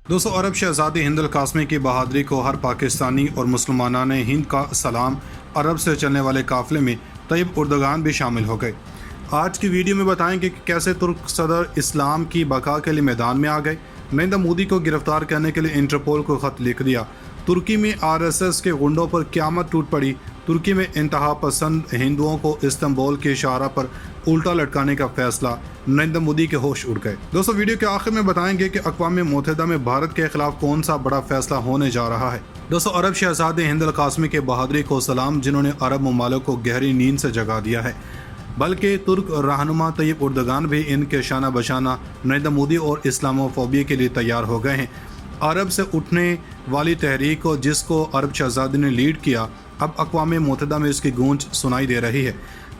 दोस्तों, अरब शहजादी हिंद अल कासमी की बहादुरी को हर पाकिस्तानी और मुसलमानान हिंद का सलाम। अरब से चलने वाले काफ़िले में तैयब उर्दगान भी शामिल हो गए। आज की वीडियो में बताएंगे कि कैसे तुर्क सदर इस्लाम की बका के लिए मैदान में आ गए। नरेंद्र मोदी को गिरफ्तार करने के लिए इंटरपोल को ख़त लिख दिया। तुर्की में आरएसएस के गुंडों पर क़यामत टूट पड़ी। तुर्की में इंतहा पसंद हिंदुओं को इस्तांबुल के इशारा पर उल्टा लटकाने का फैसला। नरेंद्र मोदी के होश उड़ गए। दोस्तों, वीडियो के आखिर में बताएंगे कि अक़वाम मुत्तहिदा में भारत के खिलाफ कौन सा बड़ा फैसला होने जा रहा है। दोस्तों, अरब शहजादे हिंद अल कासमी के बहादुरी को सलाम, जिन्होंने अरब ममालिक को गहरी नींद से जगा दिया है। बल्कि तुर्क रहनुमा तैयब उर्दगान भी इनके शाना बशाना नरेंद्र मोदी और इस्लामोफोबिया के लिए तैयार हो गए हैं। अरब से उठने वाली तहरीक को, जिसको अरब शहजादी ने लीड किया, अब अक़वाम मुत्तहिदा में इसकी गूंज सुनाई दे रही है।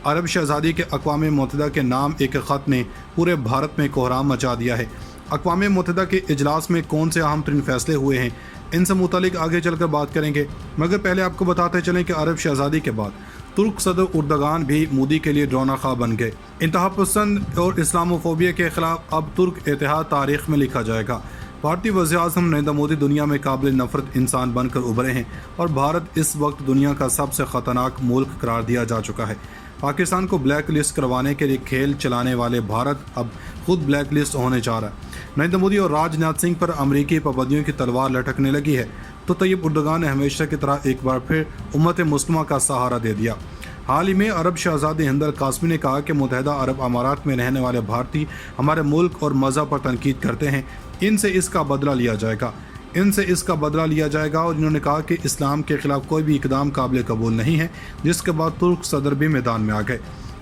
अरब शहजादी के अक़वाम मुत्तहिदा के नाम एक ख़त ने पूरे भारत में कोहराम मचा दिया है। अक़वाम मुत्तहिदा के इजलास में कौन से अहम तरीन फैसले हुए हैं, इनसे मुतालिक आगे चलकर बात करेंगे। मगर पहले आपको बताते चलें कि अरब शहजादी के बाद तुर्क सदर उर्दगान भी मोदी के लिए ड्रोना खा बन गए। इंतहा पसंद और इस्लामोफोबिया के खिलाफ अब तुर्क इतिहाद तारीख में लिखा जाएगा। भारतीय वज़ीर-ए-आज़म नरेंद्र मोदी दुनिया में काबिल नफ़रत इंसान बनकर उभरे हैं और भारत इस वक्त दुनिया का सबसे ख़तरनाक मुल्क करार दिया जा चुका है। पाकिस्तान को ब्लैक लिस्ट करवाने के लिए खेल चलाने वाले भारत अब खुद ब्लैक लिस्ट होने जा रहा है। नरेंद्र मोदी और राजनाथ सिंह पर अमरीकी पाबंदियों की तलवार लटकने लगी है, तो तैयब उर्दगान ने हमेशा की तरह एक बार फिर उम्मत मुस्लिमा का सहारा दे दिया। हाल ही में अरब शहजादी हिंद अल कासमी ने कहा कि मुत्तहिदा अरब अमारात में रहने वाले भारतीय हमारे मुल्क और मज़हब पर तनकीद करते हैं, इनसे इसका बदला लिया जाएगा। और इन्होंने कहा कि इस्लाम के ख़िलाफ़ कोई भी इकदाम काबिल कबूल नहीं है, जिसके बाद तुर्क सदर भी मैदान में आ गए।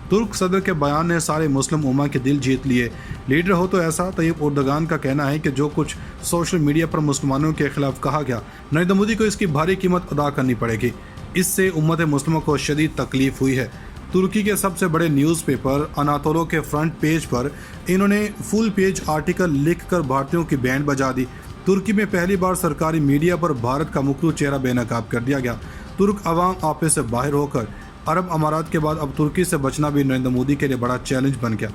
तुर्क सदर के बयान ने सारे मुस्लिम उम्मा के दिल जीत लिए। लीडर हो तो ऐसा। तैयब उर्दगान का कहना है कि जो कुछ सोशल मीडिया पर मुसलमानों के खिलाफ कहा गया, नरेंद्र मोदी को इसकी भारी कीमत अदा करनी पड़ेगी। इससे उम्मत मुस्लिमा को शदीद तकलीफ हुई है। तुर्की के सबसे बड़े न्यूज़पेपर अनातोलो के फ्रंट पेज पर इन्होंने फुल पेज आर्टिकल लिखकर भारतीयों की बैंड बजा दी। तुर्की में पहली बार सरकारी मीडिया पर भारत का मुखरू चेहरा बेनकाब कर दिया गया। तुर्क अवाम आपे से बाहर होकर अरब अमारात के बाद अब तुर्की से बचना भी नरेंद्र मोदी के लिए बड़ा चैलेंज बन गया।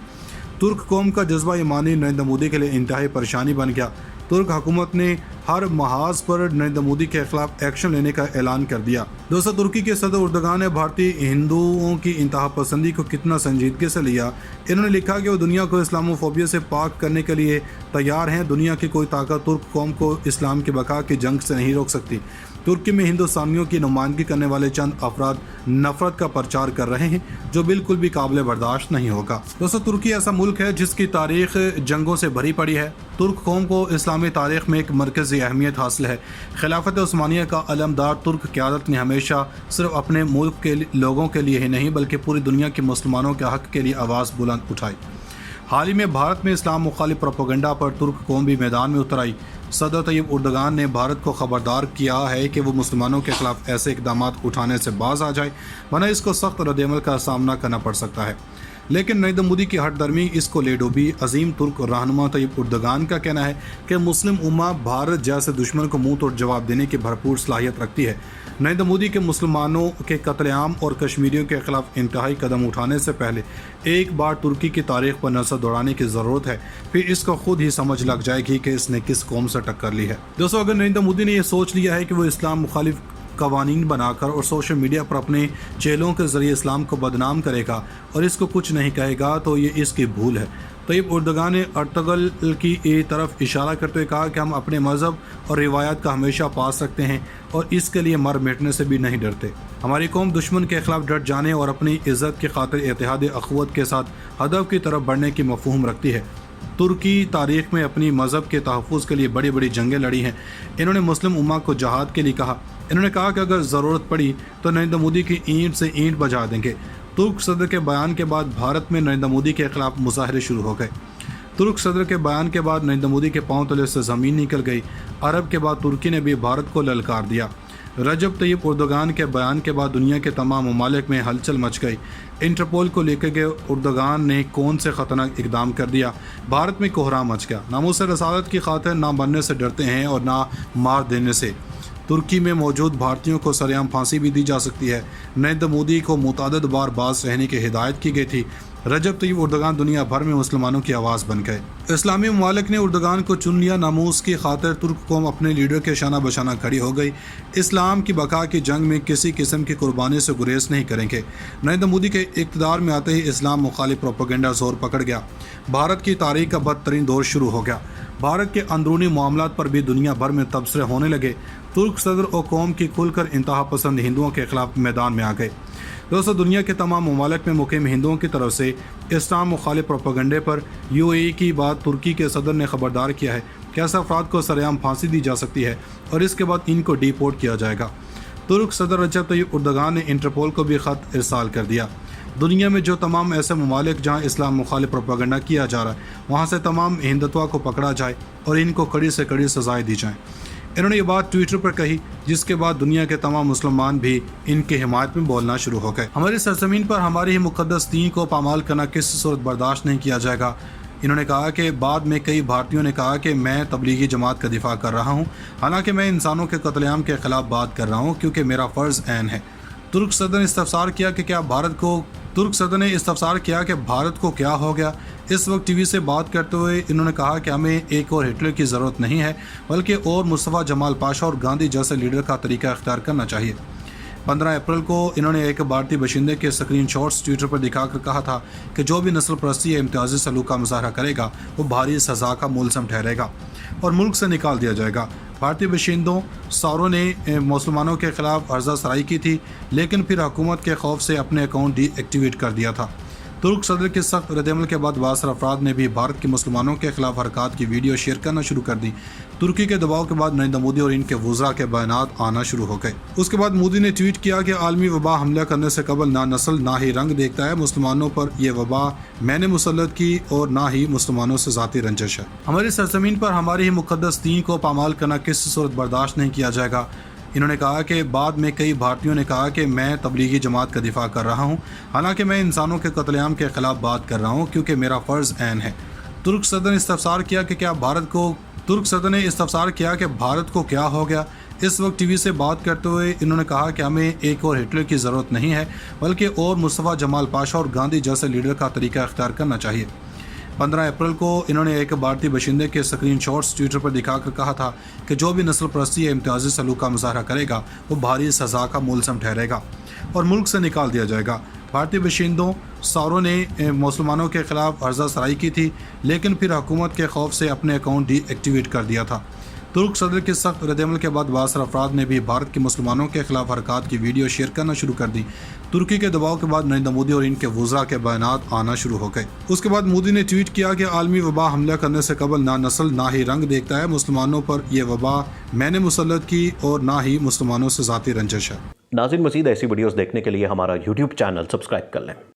तुर्क कौम का जज्बा ईमानी नरेंद्र मोदी के लिए इंतहाई परेशानी बन गया। तुर्क हुकूमत ने हर महाज पर नरेंद्र मोदी के खिलाफ एक्शन लेने का ऐलान कर दिया। दोस्तों, तुर्की के सदर उर्दगान ने भारतीय हिंदुओं की इंतहा पसंदी को कितना संजीदगी से लिया। इन्होंने लिखा कि वो दुनिया को इस्लामोफोबिया से पाक करने के लिए तैयार हैं। दुनिया की कोई ताकत तुर्क कौम को इस्लाम की बका की जंग से नहीं रोक सकती। तुर्की में हिंदुस्तानियों की नुमाइंदगी करने वाले चंद अफराद नफरत का प्रचार कर रहे हैं, जो बिल्कुल भी काबिल बर्दाश्त नहीं होगा। दोस्तों, तुर्की ऐसा मुल्क है जिसकी तारीख जंगों से भरी पड़ी है। तुर्क कौम को इस्लामी तारीख में एक मरकज़ी अहमियत हासिल है। खिलाफत उस्मानिया का अलमदार तुर्क क़यादत ने हमेशा सिर्फ अपने मुल्क के लोगों के लिए ही नहीं, बल्कि पूरी दुनिया के मुसलमानों के हक़ के लिए आवाज़ बुलंद उठाई। हाल ही में भारत में इस्लाम मुखालिफ प्रोपेगेंडा पर तुर्क कौम भी मैदान में उतर आई। सदर तैयब उर्दगान ने भारत को खबरदार किया है कि वो मुसलमानों के खिलाफ ऐसे इकदाम उठाने से बाज आ जाए, वरना इसको सख्त रद्दअमल का सामना करना पड़ सकता है। लेकिन नरेंद्र मोदी की हटदर्मी इसको ले डूबी। अजीम तुर्क रहनुमा तैयब उर्दगान का कहना है कि मुस्लिम उम्मा भारत जैसे दुश्मन को मुंह तोड़ जवाब देने की भरपूर सलाहियत रखती है। नरेंद्र मोदी के मुसलमानों के कत्लेआम और कश्मीरियों के खिलाफ इंतहाई कदम उठाने से पहले एक बार तुर्की की तारीख पर नजर दौड़ाने की ज़रूरत है। फिर इसको खुद ही समझ लग जाएगी कि इसने किस कौम से टक्कर ली है। दोस्तों, अगर नरेंद्र मोदी ने यह सोच लिया है कि वो इस्लाम मुखालिफ कवानीन बनाकर और सोशल मीडिया पर अपने चेलों के ज़रिए इस्लाम को बदनाम करेगा और इसको कुछ नहीं कहेगा, तो ये इसकी भूल है। तैयब उर्दगान ने अर्तगल की तरफ इशारा करते हुए कहा कि हम अपने मज़हब और रिवायात का हमेशा पास रखते हैं और इसके लिए मर मिटने से भी नहीं डरते। हमारी कौम दुश्मन के खिलाफ डट जाने और अपनी इज़्ज़त की खातिर इत्तेहाद अख़ुवत के साथ हदफ की तरफ बढ़ने की मफ़हूम रखती है। तुर्की तारीख़ में अपनी मज़हब के तहफ़्फ़ुज़ के लिए बड़ी बड़ी जंगें लड़ी हैं। इन्होंने मुस्लिम उम्मा को जहाद के लिए कहा। इन्होंने कहा कि अगर ज़रूरत पड़ी तो नरेंद्र मोदी की ईंट से ईंट बजा देंगे। तुर्क सदर के बयान के बाद भारत में नरेंद्र मोदी के खिलाफ मुजाहरे शुरू हो गए। तुर्क सदर के बयान के बाद नरेंद्र मोदी के पांव तले से ज़मीन निकल गई। अरब के बाद तुर्की ने भी भारत को ललकार दिया। रजब तैयब उर्दगान के बयान के बाद दुनिया के तमाम ममालिक में हलचल मच गई। इंटरपोल को लेकर के उर्दगान ने कौन से ख़तरनाक इकदाम कर दिया। भारत में कोहराम मच गया। नामूस रसालत की खातिर ना बनने से डरते हैं और ना मार देने से। तुर्की में मौजूद भारतीयों को सरेआम फांसी भी दी जा सकती है। नरेंद्र मोदी को मुतअद्दिद बार बाज रहने की हिदायत की गई थी। रजब तैयब एर्दोगान दुनिया भर में मुसलमानों की आवाज़ बन गए। इस्लामी ममालिक ने एर्दोगान को चुन लिया, नामूस की खातिर तुर्क कौम अपने लीडर के शाना बशाना खड़ी हो गई। इस्लाम की बका की जंग में किसी किस्म की कुर्बानी से गुरेज नहीं करेंगे। नरेंद्र मोदी के इक़्तिदार में आते ही इस्लाम मुखालिफ प्रोपेगेंडा जोर पकड़ गया। भारत की तारीख का बदतरीन दौर शुरू हो गया। भारत के अंदरूनी मामलात पर भी दुनिया भर में तबसरे होने लगे। तुर्क सदर और कौम की खुलकर इंतहा पसंद हिंदुओं के खिलाफ मैदान में आ गए। दोस्तों, दुनिया के तमाम ममालिक में मुकीम हिंदुओं की तरफ से इस्लाम मुखालिफ प्रोपेगेंडे पर UAE की बात तुर्की के सदर ने खबरदार किया है कि ऐसे अफराद को सरेआम फांसी दी जा सकती है और इसके बाद इनको डिपोर्ट किया जाएगा। तुर्क सदर रजब तैयब एर्दोगान ने इंटरपोल को भी ख़त इरसाल कर दिया। दुनिया में जो तमाम ऐसे ममालिक जहाँ इस्लाम मुखालिफ प्रोपेगेंडा किया जा रहा है वहाँ से तमाम हिंदुत्व को पकड़ा जाए और इनको कड़ी से कड़ी सजाएं दी जाएँ। इन्होंने ये बात ट्विटर पर कही, जिसके बाद दुनिया के तमाम मुसलमान भी इनकी हिमायत में बोलना शुरू हो गए। हमारी सरजमीन पर हमारी ही मुक़द्दस दीन को पामाल करना किसी सूरत बर्दाश्त नहीं किया जाएगा। इन्होंने कहा कि बाद में कई भारतीयों ने कहा कि मैं तबलीगी जमात का दिफा कर रहा हूँ, हालांकि मैं इंसानों के कत्लेआम के ख़िलाफ़ बात कर रहा हूँ क्योंकि मेरा फ़र्ज़ ऐन है। तुर्क सदर ने इस्तफसार किया कि भारत को क्या हो गया। इस वक्त टीवी से बात करते हुए इन्होंने कहा कि हमें एक और हिटलर की ज़रूरत नहीं है, बल्कि और मुस्तफ़ा जमाल पाशा और गांधी जैसे लीडर का तरीका इख्तियार करना चाहिए। 15 अप्रैल को इन्होंने एक भारतीय बाशिंदे के स्क्रीनशॉट्स ट्विटर पर दिखाकर कहा था कि जो भी नस्ल परस्ती या इम्तियाजी सलूक का मुजाहरा करेगा वो भारी सज़ा का मुलज़म ठहरेगा और मुल्क से निकाल दिया जाएगा। भारतीय बाशिंदों सारों ने मुसलमानों के खिलाफ अर्जा सराई की थी, लेकिन फिर हुकूमत के खौफ से अपने अकाउंट डीएक्टिवेट कर दिया था। तुर्क सदर के सख्त रद्दअमल के बाद बासर अफराद ने भी भारत के मुसलमानों के खिलाफ हरकत की वीडियो शेयर करना शुरू कर दी। तुर्की के दबाव के बाद नरेंद्र मोदी और इनके वज़रा के बयानात आना शुरू हो गए। उसके बाद मोदी ने ट्वीट किया कि आलमी वबा हमला करने से कबल ना नस्ल ना ही रंग देखता है। मुसलमानों पर यह वबा मैंने मुसल्लत की और ना ही मुसलमानों से ज़ाती रंजिश है। हमारी सरजमीन पर हमारी ही मुक़द्दस दीन को पामाल करना किसी सूरत बर्दाश्त नहीं किया जाएगा। इन्होंने कहा कि बाद में कई भारतीयों ने कहा कि मैं तबलीगी जमात का दिफा कर रहा हूँ, हालांकि मैं इंसानों के कत्लेआम के ख़िलाफ़ बात कर रहा हूँ क्योंकि मेरा फ़र्ज़ ऐन है। तुर्क सदर ने इस्तफसार किया कि भारत को क्या हो गया। इस वक्त टीवी से बात करते हुए इन्होंने कहा कि हमें एक और हिटलर की ज़रूरत नहीं है, बल्कि और मुस्तफ़ा जमाल पाशा और गांधी जैसे लीडर का तरीका इख्तियार करना चाहिए। 15 अप्रैल को इन्होंने एक भारतीय बाशिंदे के स्क्रीनशॉट्स ट्विटर पर दिखाकर कहा था कि जो भी नस्ल परस्ती या इम्तियाजी सलूक का मुजाहरा करेगा वो भारी सज़ा का मुलज़म ठहरेगा और मुल्क से निकाल दिया जाएगा। भारतीय बाशिंदों सारों ने मुसलमानों के खिलाफ अर्जा सराई की थी, लेकिन फिर हुकूमत के खौफ से अपने अकाउंट डीएक्टिवेट कर दिया था। तुर्क सदर के सख्त रद्दअमल के बाद बासर अफराद ने भी भारत के मुसलमानों के खिलाफ हरकत की वीडियो शेयर करना शुरू कर दी। तुर्की के दबाव के बाद नरेंद्र मोदी और इनके वज़रा के बयानात आना शुरू हो गए। उसके बाद मोदी ने ट्वीट किया कि आलमी वबा हमला करने से कबल ना नस्ल ना ही रंग देखता है। मुसलमानों पर यह वबा मैंने मुसल्लत की और ना ही मुसलमानों से ज़ाती रंजिश है। नाज़रीन, मज़ीद ऐसी वीडियोस देखने के लिए हमारा YouTube चैनल सब्सक्राइब कर लें।